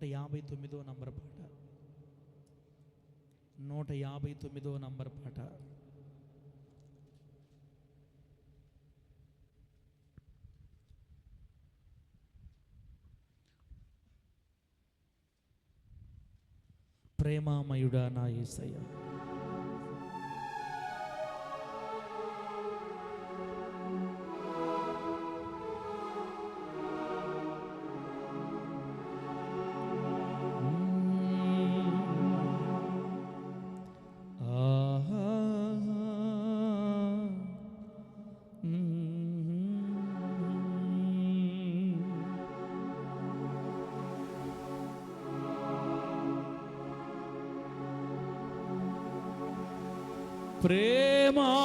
159వ number పాట, 159వ number పాట. ప్రేమామయుడా నా యేసయ్య,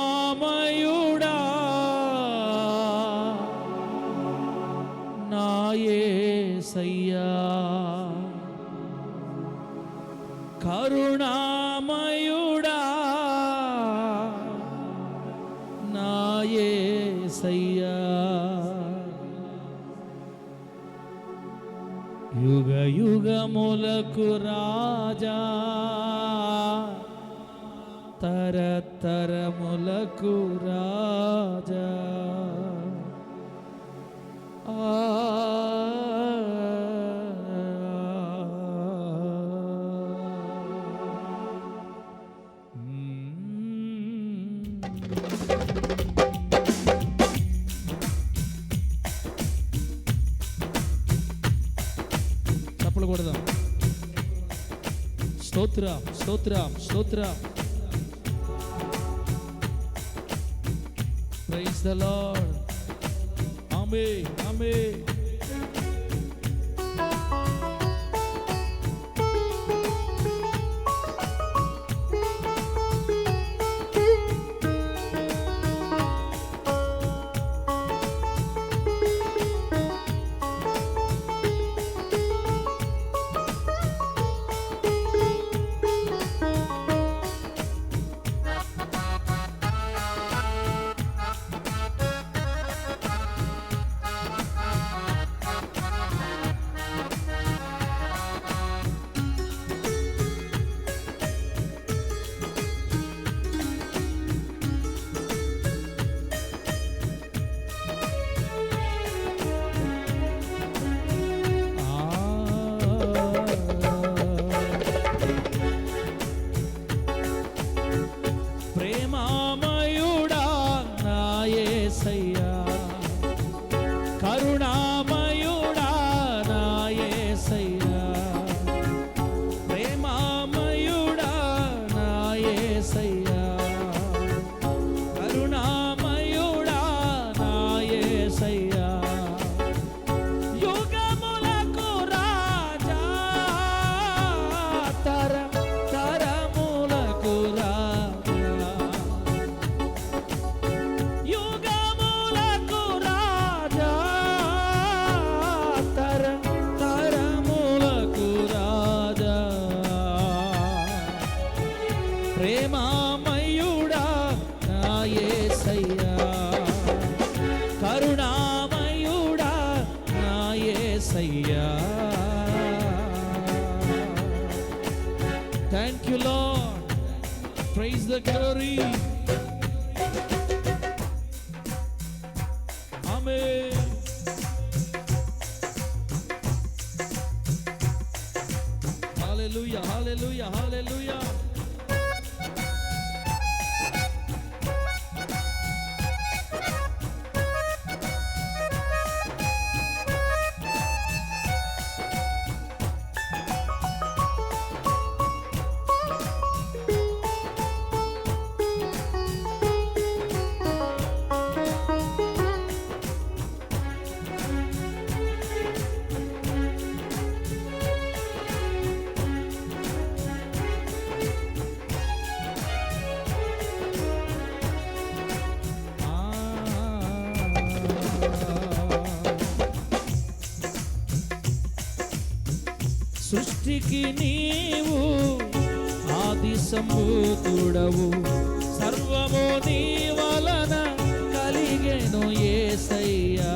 ప్రేమామయుడా నా యేసయ్యా, కరుణామయుడా నా యేసయ్యా, యుగ యుగములకు రాజా, తరతరములకు రాజా, చప్పలు కొడదాం. స్తోత్రం స్తోత్రం స్తోత్రం. Praise the Lord. Amen. Amen. ప్రేమామయుడా నా యేసయ్యా, కరుణామయుడా నా యేసయ్యా. Thank you Lord. Praise the glory. Amen. Hallelujah, hallelujah, hallelujah. సృష్టికి నీవు ఆది సంభూతుడవు, సర్వము నీ వలన కలిగెను యేసయ్యా.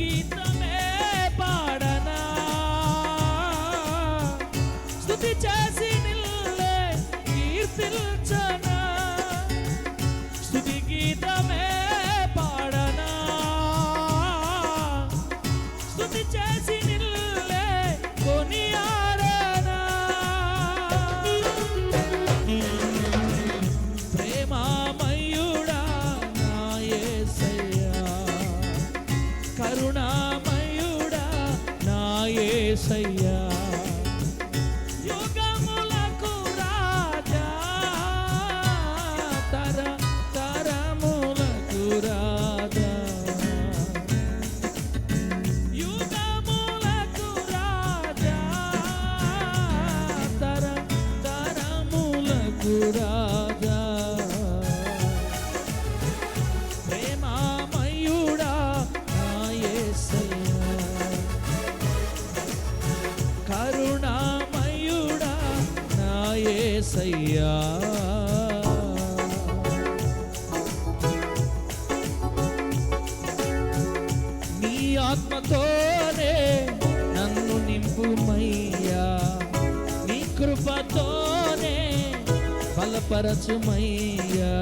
గీతమే పాడనా స్తుతి చేసి నిన్నే కీర్తించనా స్తుతి గీతమే పాడనా స్తుతి చేసి నిన్నే కొనియాడనా ప్రేమమయుడా నా యేసయ్యా కరుణామయుడా నా యేసయ్యా యుగములకు రాజా తరములకు రాజా యుగములకు రాజా తరములకు రాజా ప్రేమమయుడా నా యేసయ్యా కరుణామయుడా నా యేసయ్యా నీ ఆత్మతోనే నన్ను నింపుమయ్యా నీ కృపతోనే బలపరచుమయ్యా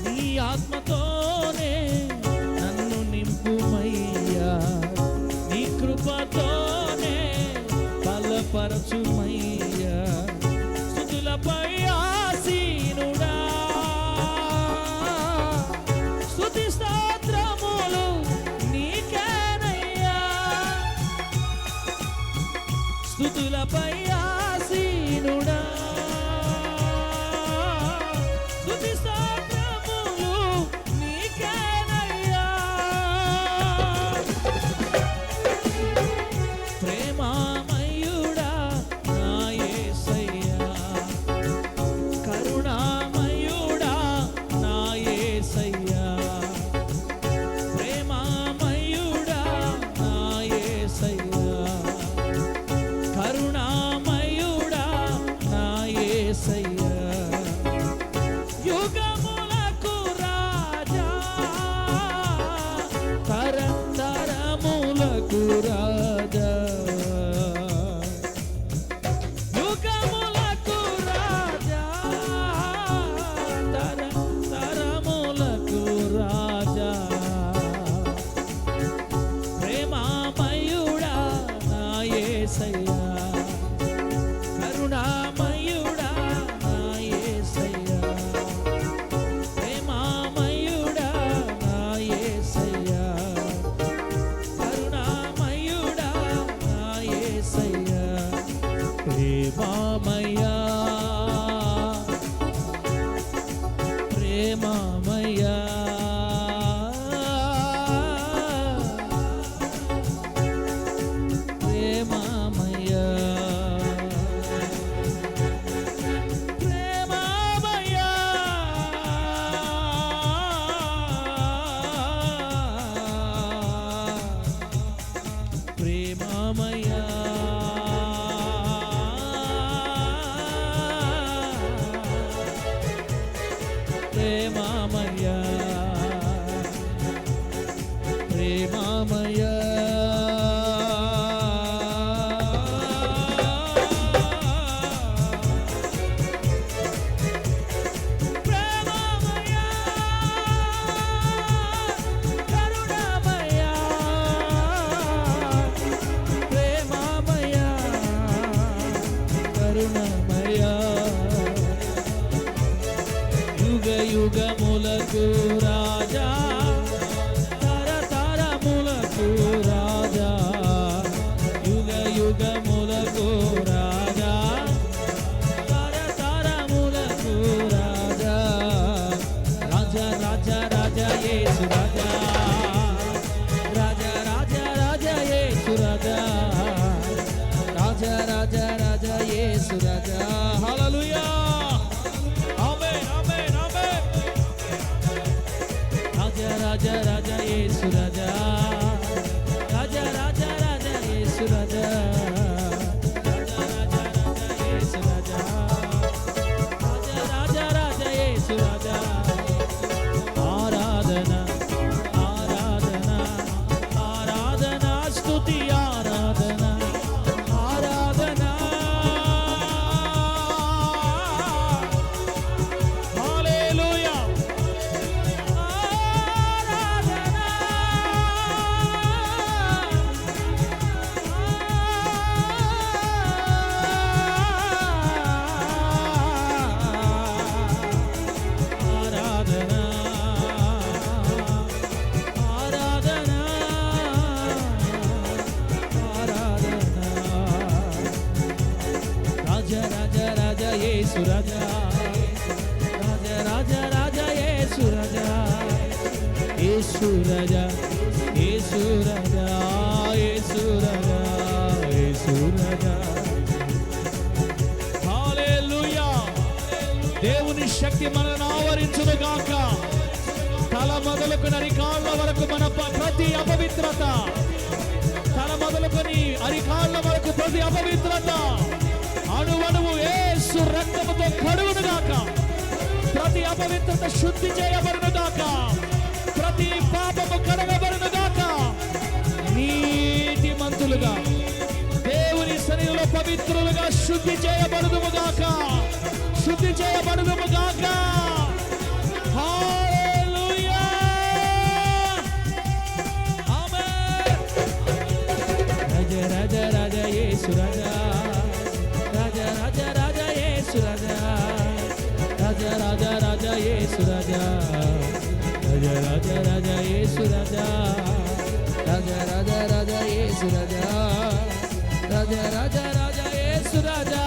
నీ ఆత్మతోనే నన్ను నింపుమయ్యా నీ కృపతోనే బలపరచుమయ్యా స్తుతులపై ఆసీనుడా స్తుతి స్తోత్రములు నీకేనయ్యా స్తుతులపై ఆసీనుడా స్తుతి స్తోత్రములు నీకేనయ్యా ప్రేమమయుడా నా యేసయ్యా కరుణామయుడా నా యేసయ్యా ప్రేమమయుడా నా యేసయ్యా కరుణామయుడా నా యేసయ్యా యుగములకు రాజా తరములకు రాజా యుగములకు రాజా తరములకు రాజా ప్రేమమయుడా నా యేసయ్యా కరుణామయుడా నా యేసయ్యా ప్రేమమయుడా నా యేసయ్యా కరుణామయుడా నా యేసయ్యా ప్రేమమయా ప్రేమమయా ప్రేమమయా ప్రేమమయా ప్రేమమయా ప్రేమమయా ప్రేమమయా ప్రేమమయా కరుణామయా ప్రేమమయా కరుణామయా యుగములకు రాజా తరములకు రాజా యుగములకు రాజా తరములకు రాజా రాజా రాజా రాజా యేసు రాజా రాజా రాజా రాజా యేసు రాజా రాజా రాజా రాజా యేసు రాజా హల్లెలూయా ఆమేన్ ఆమేన్ ఆమేన్ రాజా రాజా రాజా యేసు రాజా రాజా రాజా రాజా యేసు రాజా రాజా రాజా రాజా యేసు రాజా యేసు రాజా రాజా రాజా రాజా యేసు రాజా యేసు రాజా యేసు రాజా యేసు రాజా యేసు రాజా. హల్లెలూయా. దేవుని శక్తి మనల్ని ఆవరించును గాక. తల మొదలుకొని అరికాళ్ళ వరకు మన ప్రతి అపవిత్రత, తల మొదలుకొని అరికాళ్ళ వరకు ప్రతి అపవిత్రత అణువణువు యేసు రక్తముతో కడుగును గాక. ప్రతి అపవిత్రత శుద్ధి చేయబడును గాక. ప్రతి పాపము కడగబడును గాక. నీతిమంతులుగా దేవుని సన్నిధిలో పవిత్రులుగా శుద్ధి చేయబడుదుము గాక. శుద్ధి చేయబడుదుము గాక. హల్లెలూయా. ఆమేన్. రాజా రాజా రాజా యేసు రాజా రాజా రాజా రాజా యేసు రాజా రాజా రాజా రాజా యేసు రాజా రాజా రాజా రాజా యేసు రాజా రాజా రాజా రాజా యేసు రాజా రాజా రాజా రాజా యేసు రాజా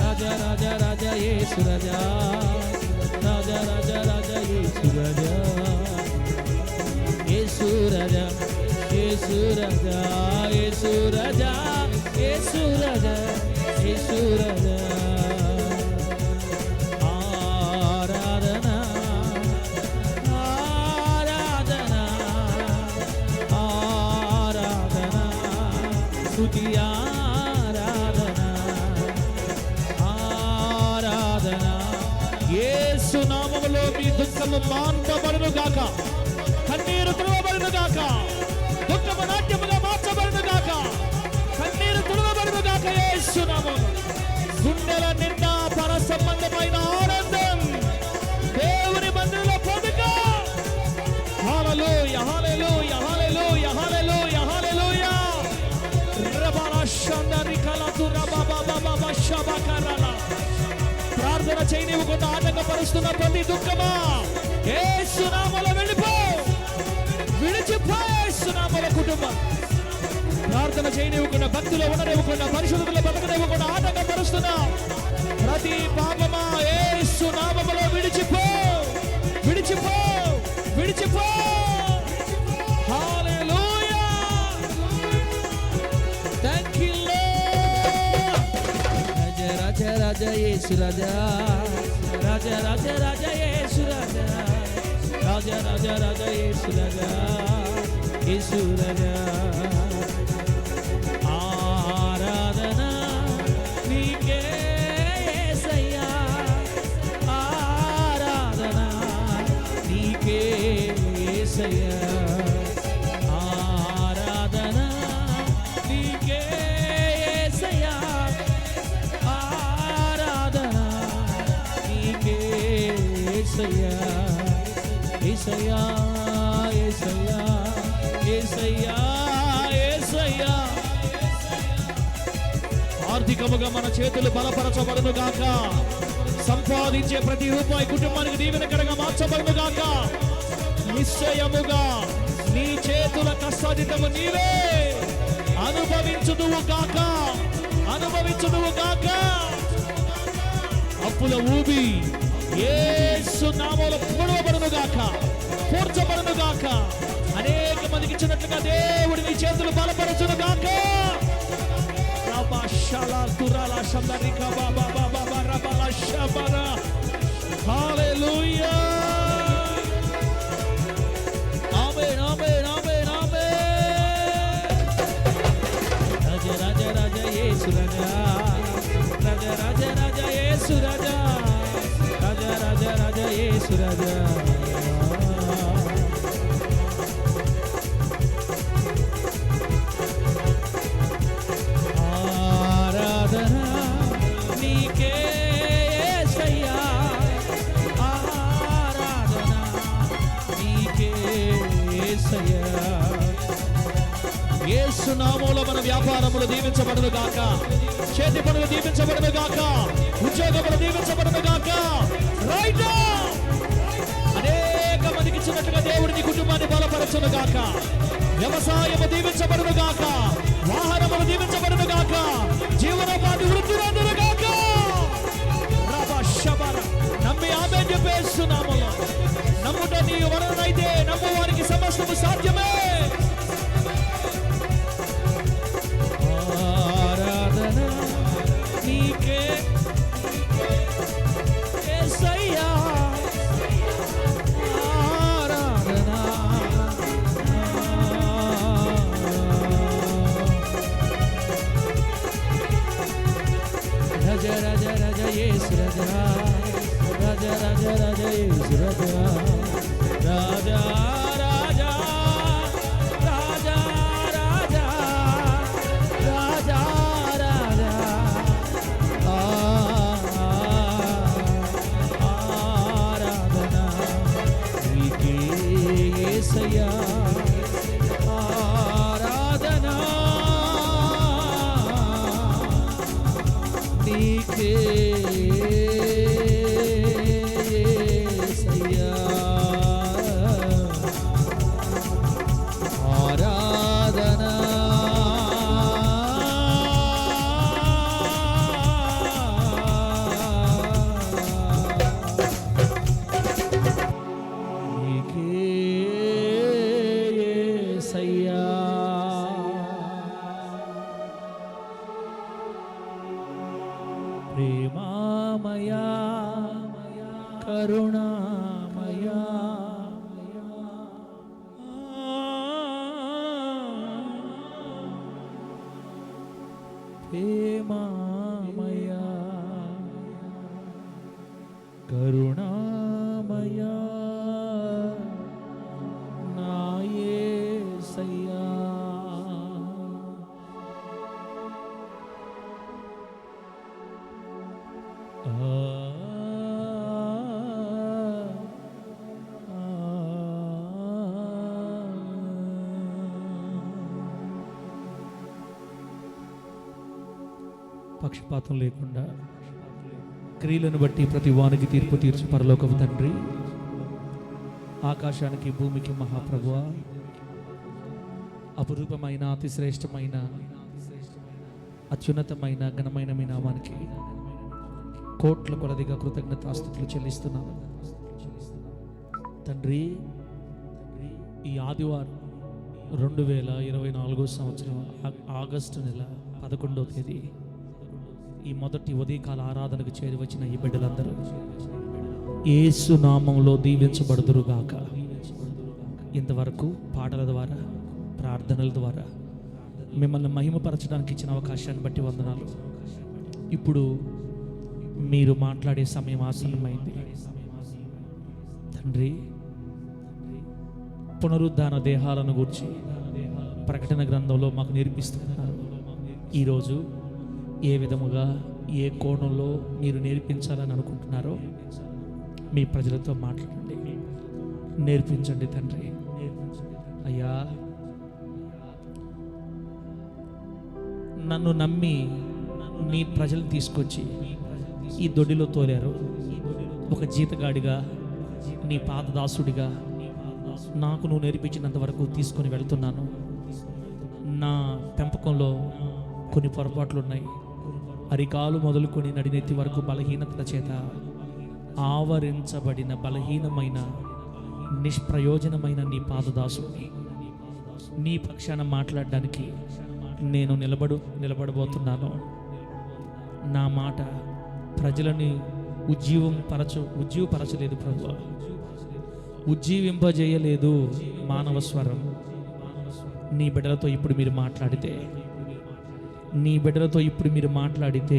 రాజా రాజా రాజా యేసు రాజా రాజా రాజా రాజా యేసు రాజా యేసు రాజా యేసు రాజా యేసు రాజా యేసు రాజా యేసు రాజా. ఆరాధన ఆరాధన ఆరాధన స్తుతి ఆరాధన ఆరాధన. యేసు నామములో మీ దుఃఖము మాన్పబడును గాక. కన్నీరు తుడవబడును గాక. దుఃఖము నాట్యముగా మార్చబడును గాక. కన్నీరు తుడవబడును గాక. యేసు నామములో గుండెల నిండా పర సంబంధమైన ఆనందం దేవుని మందిరంలో పొందుక. హల్లెలూయా హల్లెలూయా హల్లెలూయా హల్లెలూయా హల్లెలూయా. రబల షందరికల దురబబబబ షబకరల. ప్రార్థన చేయనివ్వకుండా ఆటంకపరుస్తున్న ప్రతి దుఃఖమా యేసు నామములో వెళ్ళిపో. విడిచిపో యేసు నామములో. కుటుంబం ప్రార్థన చేయనివ్వకుండా, భక్తిలో ఉండనివ్వకుండా, పరిశుద్ధతలో బతకనివ్వకుండా ఆటంకపరుస్తున్నా ప్రతి పాపమా యేసు నామములో విడిచిపో. విడిచిపో విడిచిపో. హల్లెలూయా. Thank you Lord. రాజా రాజా రాజా యేసు రాజా రాజా రాజా రాజా యేసు రాజా రాజా రాజా రాజా యేసు రాజా యేసు రాజా. ఆరాధన నీకే యేసయ్యా. ఆరాధన నీకే యేసయ్యా. ఆరాధన నీకే యేసయ్యా. ఆరాధన నీకే యేసయ్యా. యేసయ్యా యేసయ్యా యేసయ్యా యేసయ్యా. ఆర్థికముగా మన చేతులు బలపరచబడును గాక. సంపాదించే ప్రతి రూపాయి కుటుంబానికి దీవెనకరంగా మార్చబడును గాక. నిశ్చయముగా నీ చేతుల కష్టాజితము నీవే అనుభవించుదువు గాక. అనుభవించుదువు గాక. అప్పుల ఊబి యేసు నామములో పొడవబడును గాక. పూడ్చబడును గాక. అనేక మందికి ఇచ్చినట్లుగా దేవుడు నీ చేతులు బలపరచును గాక. హల్లెలూయా. ఆమేన్ ఆమేన్ ఆమేన్ ఆమేన్. రాజా రాజా రాజా యేసు రాజా రాజా రాజా రాజా యేసు రాజా రాజా రాజా రాజా యేసు రాజా. ఆరాధన నీకే యేసయ్యా. ఆరాధన నీకే యేసయ్యా. యేసు నామములో మన వ్యాపారములు దీవించబడును గాక. చేతి పనులు దీవించబడును గాక. ఉద్యోగములు దీవించబడును గాక. రైట్. అనేక మందికి ఇచ్చినట్లుగా దేవుడు నీ కుటుంబాన్ని బలపరచును గాక. వ్యవసాయము దీవించబడును గాక. వాహనములు దీవించబడును గాక. జీవనోపాధి వృద్ధి గాక. యేసు నామములో. నమ్ముట నీ వలనైతే నమ్ము వారికి సమస్తము సాధ్యమే. ఆరాధన నీకే యేసయ్యా, ఆరాధన. రాజా రాజా రాజా యేసు రాజా, రాజా రాజా రాజా యేసు రాజా, రాజా రాజా రాజా రాజా రాజా రాజా. ఆరాధన నీకే యేసయ్యా, ఆరాధన నీకే యేసయ్యా, ఆరాధన. నీకే యేసయ్యా. ప్రేమామయా కరుణామయా, ప్రేమామయా కరుణామయా నా యేసయ్యా. పక్షపాతం లేకుండా క్రియలను బట్టి ప్రతి వానికి తీర్పు తీర్చు పరలోకపు తండ్రి, ఆకాశానికి భూమికి మహాప్రభువా, అపురూపమైన అతి శ్రేష్టమైన అత్యున్నతమైన ఘనమైన మీ నామానికి కోట్ల కొలదిగా కృతజ్ఞతాస్తుతులు చెల్లిస్తున్నాను తండ్రి. ఈ ఆదివారం 2024 సంవత్సరం ఆగస్టు నెల 11వ తేదీ ఈ మొదటి ఉదయకాల ఆరాధనకు చేరి వచ్చిన ఈ బిడ్డలందరూ యేసు నామములో దీవించబడుదురుగాక. ఇంతవరకు పాటల ద్వారా, ప్రార్థనల ద్వారా మిమ్మల్ని మహిమపరచడానికి ఇచ్చిన అవకాశాన్ని బట్టి వందనాలు. ఇప్పుడు మీరు మాట్లాడే సమయం ఆసన్నమైంది తండ్రి. పునరుద్ధాన దేహాలను గురించి ప్రకటన గ్రంథంలో మాకు నేర్పిస్తున్నారు. ఈరోజు ఏ విధముగా, ఏ కోణంలో మీరు నేర్పించాలని అనుకుంటున్నారో మీ ప్రజలతో మాట్లాడండి, నేర్పించండి తండ్రి. అయ్యా, నన్ను నమ్మి నీ ప్రజలు తీసుకొచ్చి ఈ దొడ్డిలో తోలారు. ఒక జీతగాడిగా, నీ పాదదాసుడిగా నాకు నువ్వు నేర్పించినంత వరకు తీసుకొని వెళ్తున్నాను. నా పెంపకంలో కొన్ని పొరపాట్లు ఉన్నాయి. అరికాలు మొదలుకొని నడినెత్తి వరకు బలహీనతల చేత ఆవరించబడిన బలహీనమైన నిష్ప్రయోజనమైన నీ పాదదాసుని నీ పక్షాన మాట్లాడడానికి నేను నిలబడబోతున్నాను. నా మాట ప్రజలని ఉజ్జీవపరచలేదు ప్రభువా, ఉజ్జీవింపజేయలేదు మానవ స్వరం. నీ బిడ్డలతో ఇప్పుడు మీరు మాట్లాడితే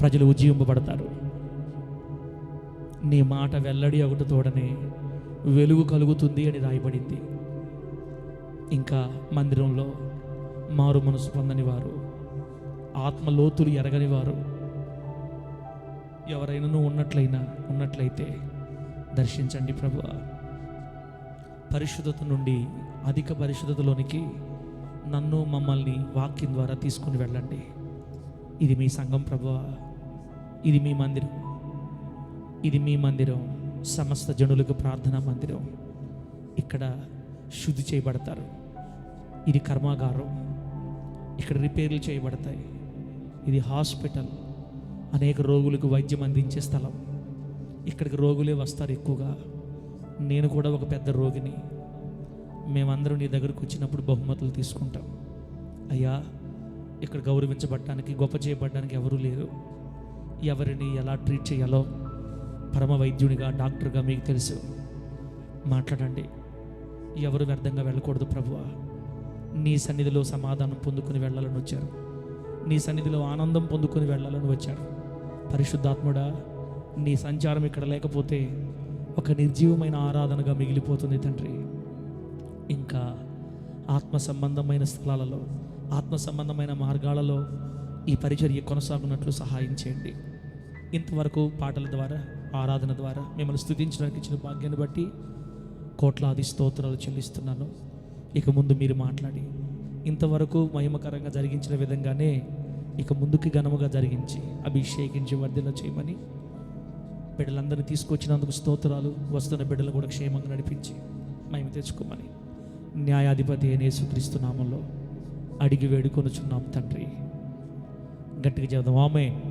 ప్రజలు ఉజ్జీవింపబడతారు. నీ మాట వెల్లడి ఒకటి తోడనే వెలుగు కలుగుతుంది అని రాయబడింది. ఇంకా మందిరంలో మారు మనసు పొందని వారు, ఆత్మలోతులు ఎరగని వారు ఎవరైనా ఉన్నట్లయితే దర్శించండి ప్రభువా. పరిశుద్ధత నుండి అధిక పరిశుద్ధతలోనికి నన్ను, మమ్మల్ని వాక్యం ద్వారా తీసుకుని వెళ్ళండి. ఇది మీ సంఘం ప్రభువా, ఇది మీ మందిరం, సమస్త జనులకు ప్రార్థనా మందిరం. ఇక్కడ శుద్ధి చేయబడతారు. ఇది కర్మాగారం, ఇక్కడ రిపేర్లు చేయబడతాయి. ఇది హాస్పిటల్, అనేక రోగులకు వైద్యం అందించే స్థలం. ఇక్కడికి రోగులే వస్తారు ఎక్కువగా. నేను కూడా ఒక పెద్ద రోగిని. మేమందరం నీ దగ్గరకు వచ్చినప్పుడు బహుమతులు తీసుకుంటాం. అయ్యా, ఇక్కడ గౌరవించబడటానికి, గొప్ప చేయబడడానికి ఎవరూ లేరు. ఎవరిని ఎలా ట్రీట్ చేయాలో పరమ వైద్యునిగా, డాక్టర్గా మీకు తెలుసు. మాట్లాడండి. ఎవరు వ్యర్థంగా వెళ్ళకూడదు ప్రభువా. నీ సన్నిధిలో సమాధానం పొందుకుని వెళ్ళాలని వచ్చారు. నీ సన్నిధిలో ఆనందం పొందుకుని వెళ్ళాలని వచ్చారు. పరిశుద్ధాత్ముడా, నీ సంచారం ఇక్కడ లేకపోతే ఒక నిర్జీవమైన ఆరాధనగా మిగిలిపోతుంది తండ్రి. ఇంకా ఆత్మ సంబంధమైన స్థలాలలో, ఆత్మ సంబంధమైన మార్గాలలో ఈ పరిచర్య కొనసాగునట్లు సహాయం చేయండి. ఇంతవరకు పాటల ద్వారా, ఆరాధన ద్వారా మిమ్మల్ని స్తుతించడానికి ఇచ్చిన భాగ్యాన్ని బట్టి కోట్లాది స్తోత్రాలు చెల్లిస్తున్నాను. ఇక ముందు మీరు మాట్లాడి ఇంతవరకు మహిమకరంగా జరిగించిన విధంగానే ఇక ముందుకి ఘనముగా జరిగించి అభిషేకించి వర్ధిల్ల చేయమని, బిడ్డలందరినీ తీసుకొచ్చినందుకు స్తోత్రాలు. వస్తున్న బిడ్డలు కూడా క్షేమంగా నడిపించి మహిమ తెచ్చుకోమని న్యాయాధిపతి అయిన యేసుక్రీస్తు నామంలో అడిగి వేడుకొనుచున్నాం తండ్రి. గట్టిగా చెబుదాం, ఆమేన్.